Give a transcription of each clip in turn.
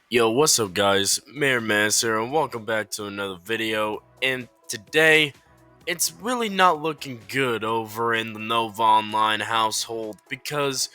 Yo, what's up guys? Mayor Master and welcome back to another video, and today it's really not looking good over in the NovaOnline household because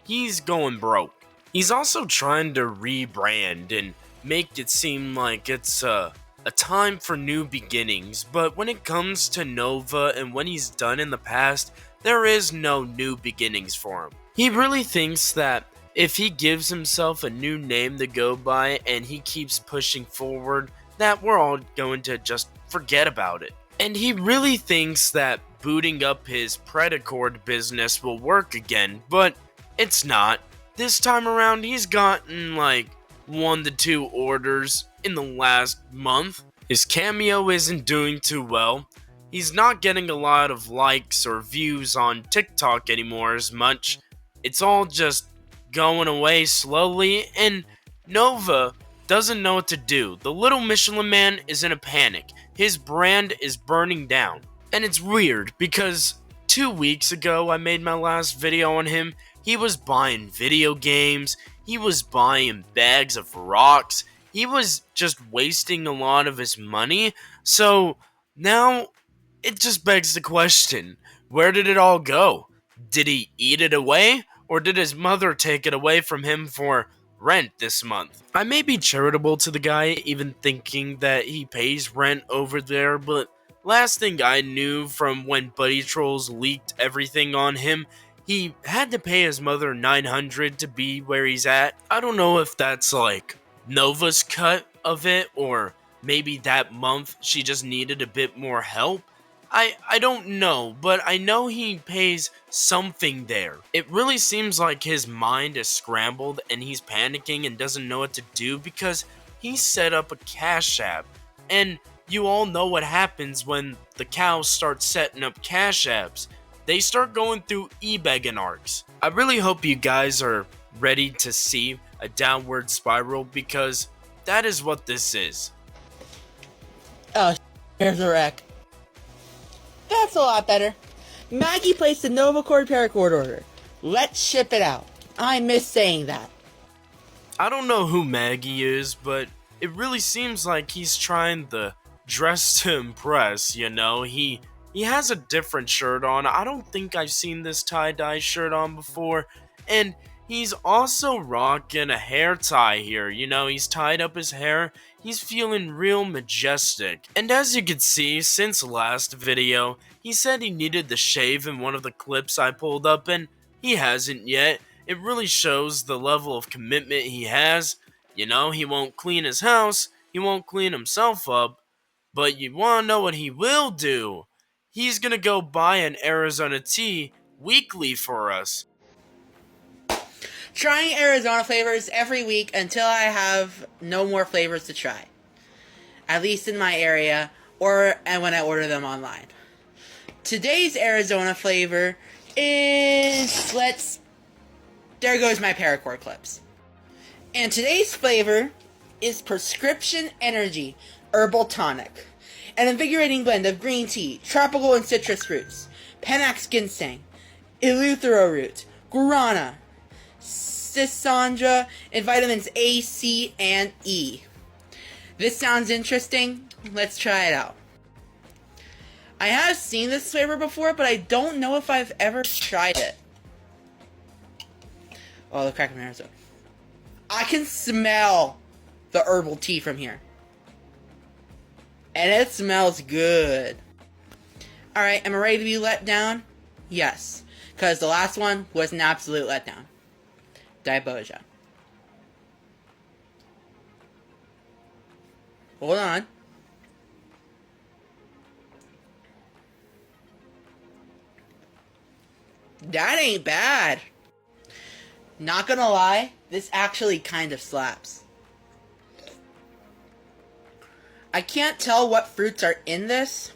he's going broke. He's also trying to rebrand and make it seem like it's a time for new beginnings, but when it comes to Nova and when he's done in the past, there is no new beginnings for him. He really thinks that if he gives himself a new name to go by and he keeps pushing forward, that we're all going to just forget about it. And he really thinks that booting up his Predacord business will work again, but it's not. This time around, he's gotten like 1 to 2 orders in the last month. His cameo isn't doing too well. He's not getting a lot of likes or views on TikTok anymore as much. It's all just going away slowly, and Nova doesn't know what to do. The little Michelin man is in a panic. His brand is burning down. And it's weird because 2 weeks ago I made my last video on him. He was buying video games, he was buying bags of rocks, he was just wasting a lot of his money. So now it just begs the question, where did it all go? Did he eat it away? Or did his mother take it away from him for rent this month? I may be charitable to the guy, even thinking that he pays rent over there, but last thing I knew from when Buddy Trolls leaked everything on him, he had to pay his mother $900 to be where he's at. I don't know if that's like Nova's cut of it, or maybe that month she just needed a bit more help. I don't know, but I know he pays something there. It really seems like his mind is scrambled and he's panicking and doesn't know what to do because he set up a Cash App. And you all know what happens when the cows start setting up Cash Apps. They start going through e-begging arcs. I really hope you guys are ready to see a downward spiral because that is what this is. Oh, here's a wreck. That's a lot better. Maggie placed a NovaCord paracord order. Let's ship it out. I miss saying that. I don't know who Maggie is, but it really seems like he's trying to dress to impress, you know? He has a different shirt on. I don't think I've seen this tie-dye shirt on before. And he's also rocking a hair tie here. You know, he's tied up his hair. He's feeling real majestic. And as you can see, since last video, he said he needed to shave in one of the clips I pulled up, and he hasn't yet. It really shows the level of commitment he has. You know, he won't clean his house, he won't clean himself up, but you wanna know what he will do? He's gonna go buy an Arizona tea weekly for us. Trying Arizona flavors every week until I have no more flavors to try. At least in my area, and when I order them online. Today's Arizona flavor is, there goes my paracord clips. And today's flavor is Prescription Energy Herbal Tonic. An invigorating blend of green tea, tropical and citrus fruits, Panax ginseng, eleuthero root, guarana, Sisandra, and vitamins A, C, and E. This sounds interesting. Let's try it out. I have seen this flavor before, but I don't know if I've ever tried it. Oh, the crack of Arizona. I can smell the herbal tea from here. And it smells good. Alright, am I ready to be let down? Yes. Because the last one was an absolute letdown. Diboja. Hold on. That ain't bad. Not gonna lie, this actually kind of slaps. I can't tell what fruits are in this,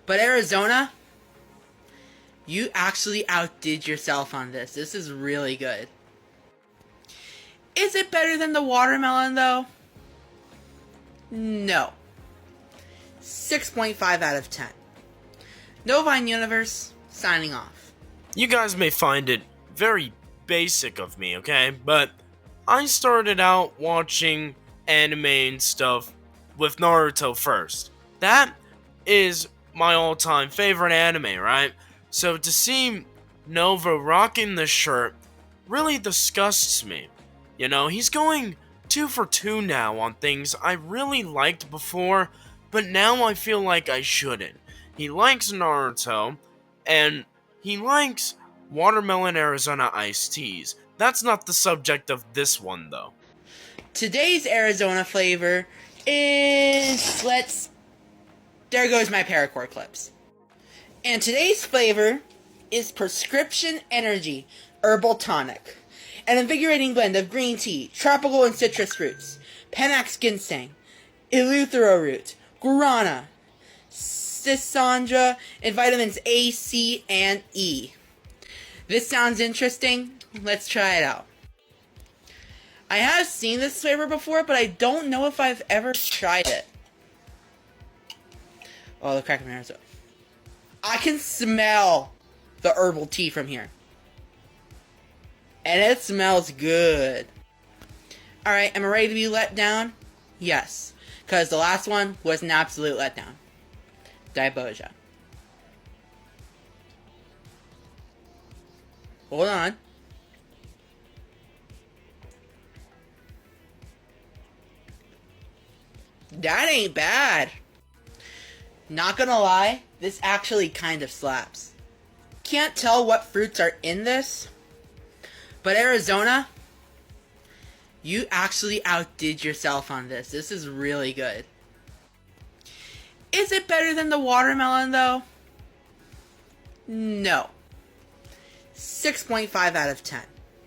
but Arizona, you actually outdid yourself on this. This is really good. Is it better than the watermelon, though? No. 6.5 out of 10. NovaOnline Universe, signing off. You guys may find it very basic of me, okay? But I started out watching anime and stuff with Naruto first. That is my all-time favorite anime, right? So to see Nova rocking this shirt really disgusts me. You know, he's going 2 for 2 now on things I really liked before, but now I feel like I shouldn't. He likes Naruto, and he likes watermelon Arizona iced teas. That's not the subject of this one, though. Today's Arizona flavor is, there goes my paracord clips. And today's flavor is Prescription Energy Herbal Tonic. An invigorating blend of green tea, tropical and citrus fruits, Panax ginseng, eleuthero root, guarana, schisandra, and vitamins A, C, and E. This sounds interesting. Let's try it out. I have seen this flavor before, but I don't know if I've ever tried it. Oh, the crack of my ears. I can smell the herbal tea from here. And it smells good. Alright, am I ready to be let down? Yes. Because the last one was an absolute letdown. Diboja. Hold on. That ain't bad. Not gonna lie, this actually kind of slaps. Can't tell what fruits are in this, but Arizona, you actually outdid yourself on this. This is really good. Is it better than the watermelon though? No. 6.5 out of 10.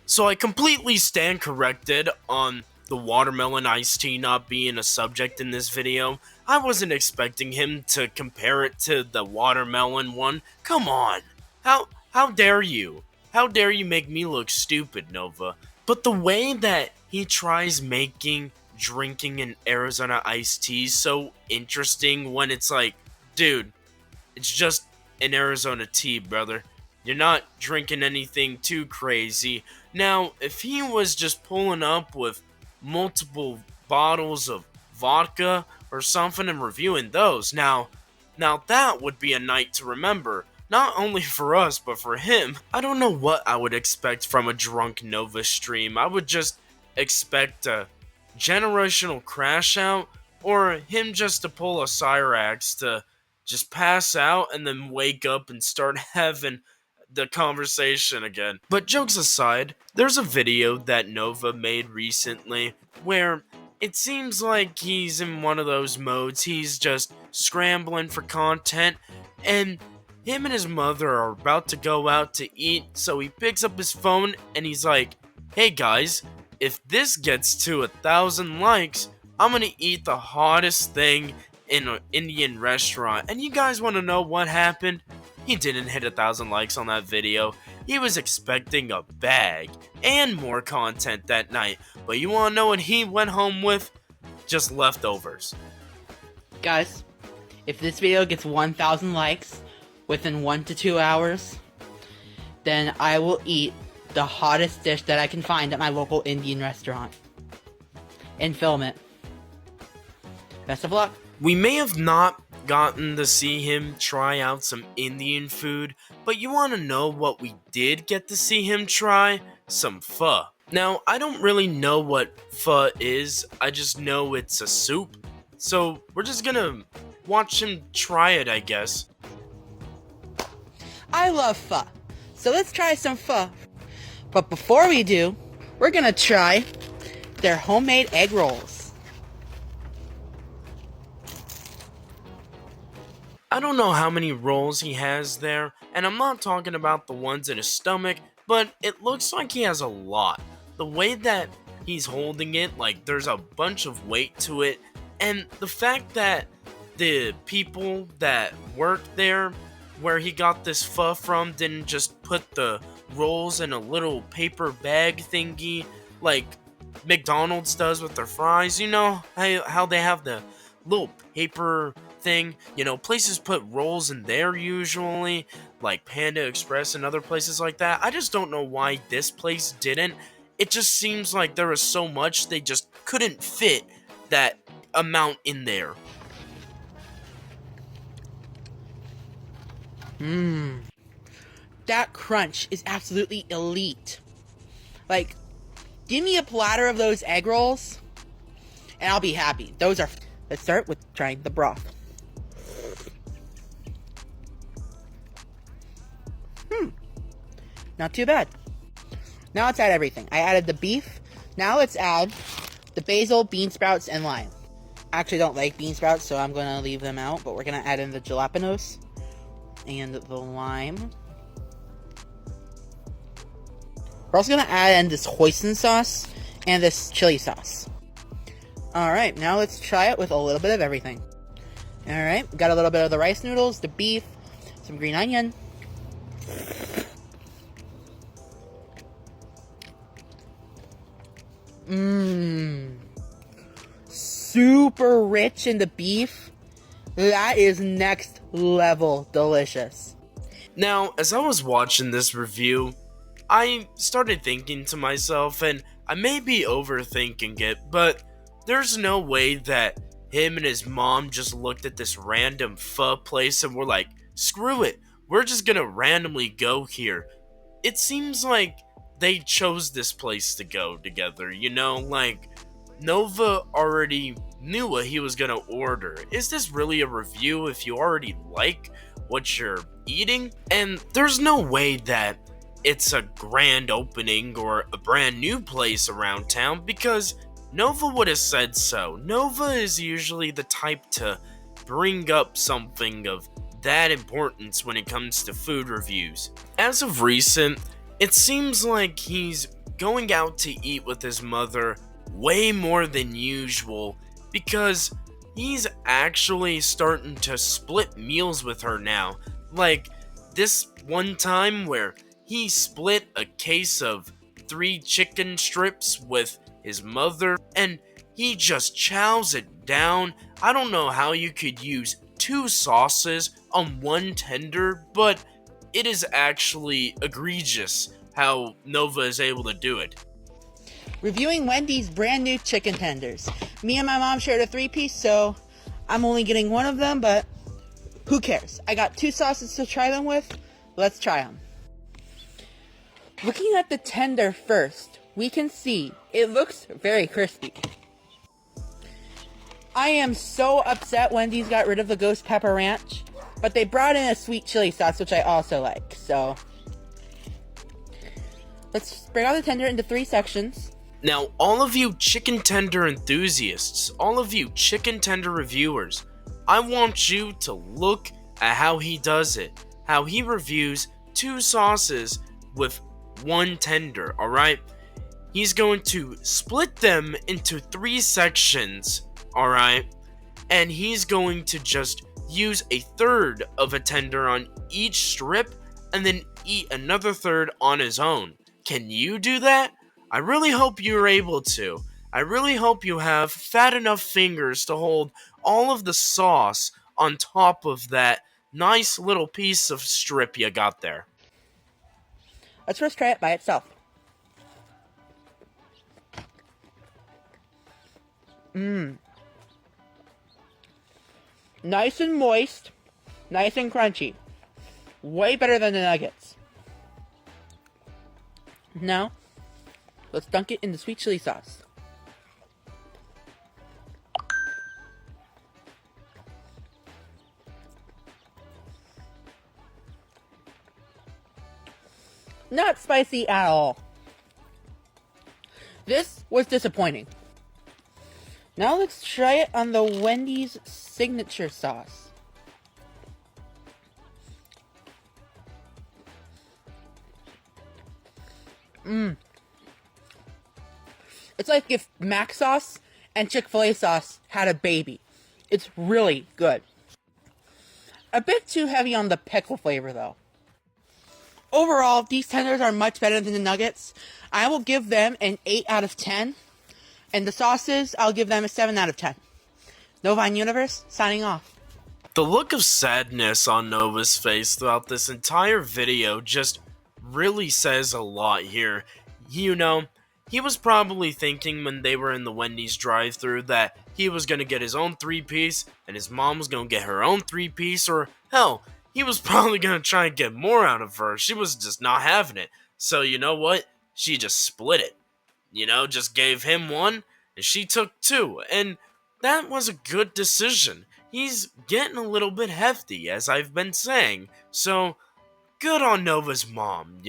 So I completely stand corrected on the watermelon iced tea not being a subject in this video. I wasn't expecting him to compare it to the watermelon one. Come on. How dare you? How dare you make me look stupid, Nova? But the way that he tries making drinking an Arizona iced tea so interesting when it's like, dude, it's just an Arizona tea, brother. You're not drinking anything too crazy. Now, if he was just pulling up with multiple bottles of vodka or something and reviewing those, now that would be a night to remember. Not only for us, but for him. I don't know what I would expect from a drunk Nova stream. I would just expect a generational crash out, or him just to pull a Cyrax to just pass out and then wake up and start having the conversation again. But jokes aside, there's a video that Nova made recently where it seems like he's in one of those modes. He's just scrambling for content, and him and his mother are about to go out to eat, so he picks up his phone and he's like, hey guys, if this gets to 1,000 likes, I'm gonna eat the hottest thing in an Indian restaurant. And you guys want to know what happened? He didn't hit 1,000 likes on that video. He was expecting a bag and more content that night. But you want to know what he went home with? Just leftovers. Guys, if this video gets 1,000 likes within 1 to 2 hours, then I will eat the hottest dish that I can find at my local Indian restaurant and film it. Best of luck. We may have not gotten to see him try out some Indian food, but you want to know what we did get to see him try? Some pho. Now, I don't really know what pho is, I just know it's a soup, so we're just gonna watch him try it, I guess. I love pho, so let's try some pho. But before we do, we're gonna try their homemade egg rolls. I don't know how many rolls he has there, and I'm not talking about the ones in his stomach, but it looks like he has a lot. The way that he's holding it, like there's a bunch of weight to it, and the fact that the people that work there where he got this pho from didn't just put the rolls in a little paper bag thingy like McDonald's does with their fries. You know how they have the little paper thing? You know, places put rolls in there usually, like Panda Express and other places like that. I just don't know why this place didn't. it just seems like there was so much they just couldn't fit that amount in there. That crunch is absolutely elite. Like, give me a platter of those egg rolls, and I'll be happy. Those are... Let's start with trying the broth. Not too bad. Now let's add everything. I added the beef. Now let's add the basil, bean sprouts, and lime. I actually don't like bean sprouts, so I'm going to leave them out, but we're going to add in the jalapenos and the lime. We're also going to add in this hoisin sauce and this chili sauce. Alright, now let's try it with a little bit of everything. Alright, got a little bit of the rice noodles, the beef, some green onion. Super rich in the beef. That is next level delicious. Now, as I was watching this review, I started thinking to myself, and I may be overthinking it, but there's no way that him and his mom just looked at this random pho place and were like, screw it, we're just gonna randomly go here. It seems like they chose this place to go together, you know, like, Nova already knew what he was gonna order. Is this really a review if you already like what you're eating? And there's no way that it's a grand opening or a brand new place around town, because Nova would have said so. Nova is usually the type to bring up something of that importance when it comes to food reviews. As of recent, it seems like he's going out to eat with his mother way more than usual, because he's actually starting to split meals with her now. Like this one time where he split a case of 3 chicken strips with his mother, and he just chows it down. I don't know how you could use 2 sauces on 1 tender, but it is actually egregious how Nova is able to do it. Reviewing Wendy's brand new chicken tenders. Me and my mom shared a 3-piece, so I'm only getting one of them, but who cares? I got 2 sauces to try them with. Let's try them. Looking at the tender first, we can see it looks very crispy. I am so upset Wendy's got rid of the ghost pepper ranch, but they brought in a sweet chili sauce, which I also like, so let's break out the tender into 3 sections. Now, all of you chicken tender enthusiasts, all of you chicken tender reviewers, I want you to look at how he does it, how he reviews 2 sauces with 1 tender, alright? He's going to split them into 3 sections, alright? And he's going to just use a third of a tender on each strip and then eat another third on his own. Can you do that? I really hope you're able to. I really hope you have fat enough fingers to hold all of the sauce on top of that nice little piece of strip you got there. Let's first try it by itself. Nice and moist, nice and crunchy. Way better than the nuggets. Now, let's dunk it in the sweet chili sauce. Not spicy at all. This was disappointing. Now let's try it on the Wendy's signature sauce. It's like if Mac sauce and Chick-fil-A sauce had a baby. It's really good. A bit too heavy on the pickle flavor though. Overall, these tenders are much better than the nuggets. I will give them an 8 out of 10. And the sauces, I'll give them a 7 out of 10. NovaOnline Universe, signing off. The look of sadness on Nova's face throughout this entire video just really says a lot here. You know, he was probably thinking when they were in the Wendy's drive-thru that he was gonna get his own three-piece and his mom was gonna get her own three-piece, or hell, he was probably gonna try and get more out of her. She was just not having it. So you know what? She just split it. Just gave him one and she took two. And that was a good decision. He's getting a little bit hefty, as I've been saying. So good on Nova's mom,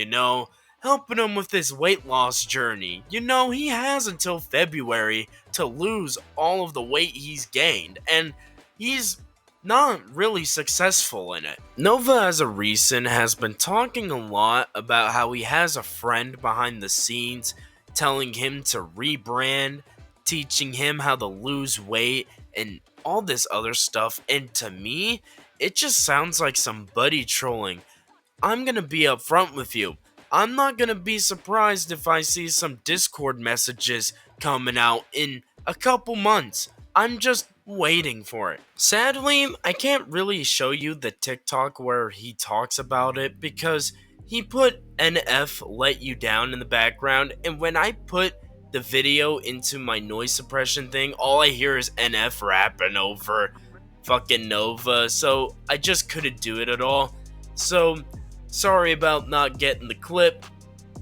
helping him with his weight loss journey. He has until February to lose all of the weight he's gained, and he's not really successful in it. Nova, as a recent, has been talking a lot about how he has a friend behind the scenes telling him to rebrand, teaching him how to lose weight, and all this other stuff. And to me, it just sounds like some buddy trolling. I'm gonna be upfront with you. I'm not gonna be surprised if I see some Discord messages coming out in a couple months. I'm just waiting for it. Sadly, I can't really show you the TikTok where he talks about it because he put NF let you down in the background, and when I put the video into my noise suppression thing, all I hear is NF rapping over fucking Nova, so I just couldn't do it at all. So, sorry about not getting the clip,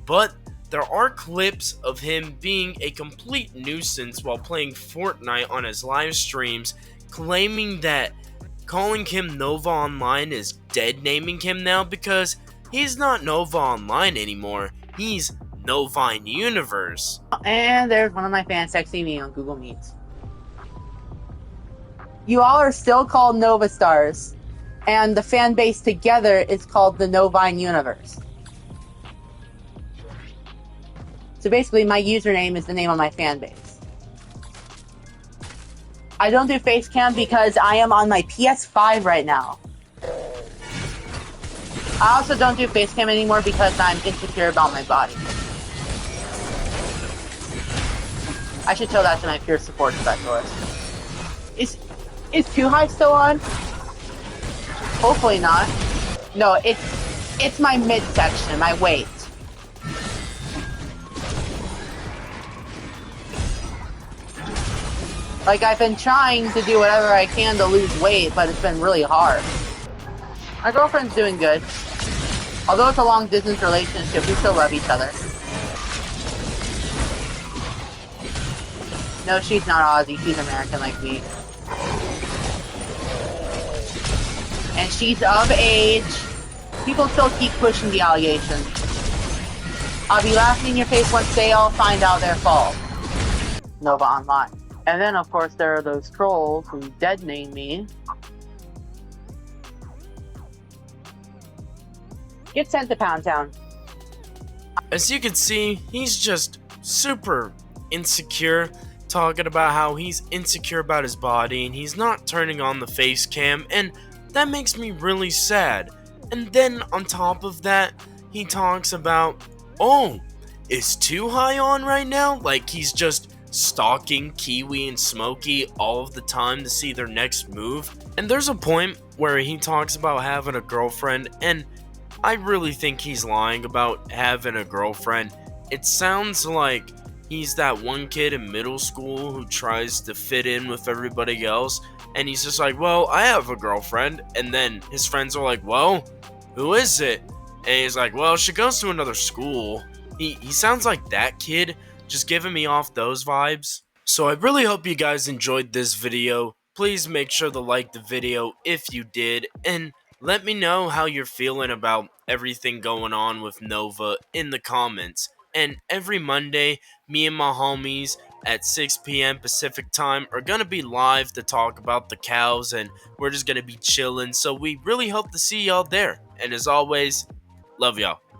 but there are clips of him being a complete nuisance while playing Fortnite on his live streams, claiming that calling him NovaOnline is dead naming him now because he's not NovaOnline anymore. He's Novine Universe. And there's one of my fans texting me on Google Meets. You all are still called Nova Stars, and the fan base together is called the Novine Universe. So basically, my username is the name of my fan base. I don't do face cam because I am on my PS5 right now. I also don't do face cam anymore because I'm insecure about my body. I should tell that to my peer support specialist. Is Too High still on? Hopefully not. No, it's my midsection, my weight. Like, I've been trying to do whatever I can to lose weight, but it's been really hard. My girlfriend's doing good. Although it's a long distance relationship, we still love each other. No, she's not Aussie, she's American like me. And she's of age. People still keep pushing the allegations. I'll be laughing in your face once they all find out their fault. NovaOnline. And then, of course, there are those trolls who dead name me. Get sent to Pound Town. As you can see, he's just super insecure, talking about how he's insecure about his body and he's not turning on the face cam, and that makes me really sad. And then on top of that, he talks about, oh, is Too High on right now? Like he's just stalking Kiwi and Smokey all of the time to see their next move. And there's a point where he talks about having a girlfriend, and I really think he's lying about having a girlfriend. It sounds like he's that one kid in middle school who tries to fit in with everybody else, and he's just like, well, I have a girlfriend, and then his friends are like, well, who is it? And he's like, well, she goes to another school. He sounds like that kid, just giving me off those vibes. So I really hope you guys enjoyed this video. Please make sure to like the video if you did, and let me know how you're feeling about everything going on with Nova in the comments. And every Monday, me and my homies at 6 p.m. Pacific time are gonna be live to talk about the cows, and we're just gonna be chilling. So we really hope to see y'all there. And as always, love y'all.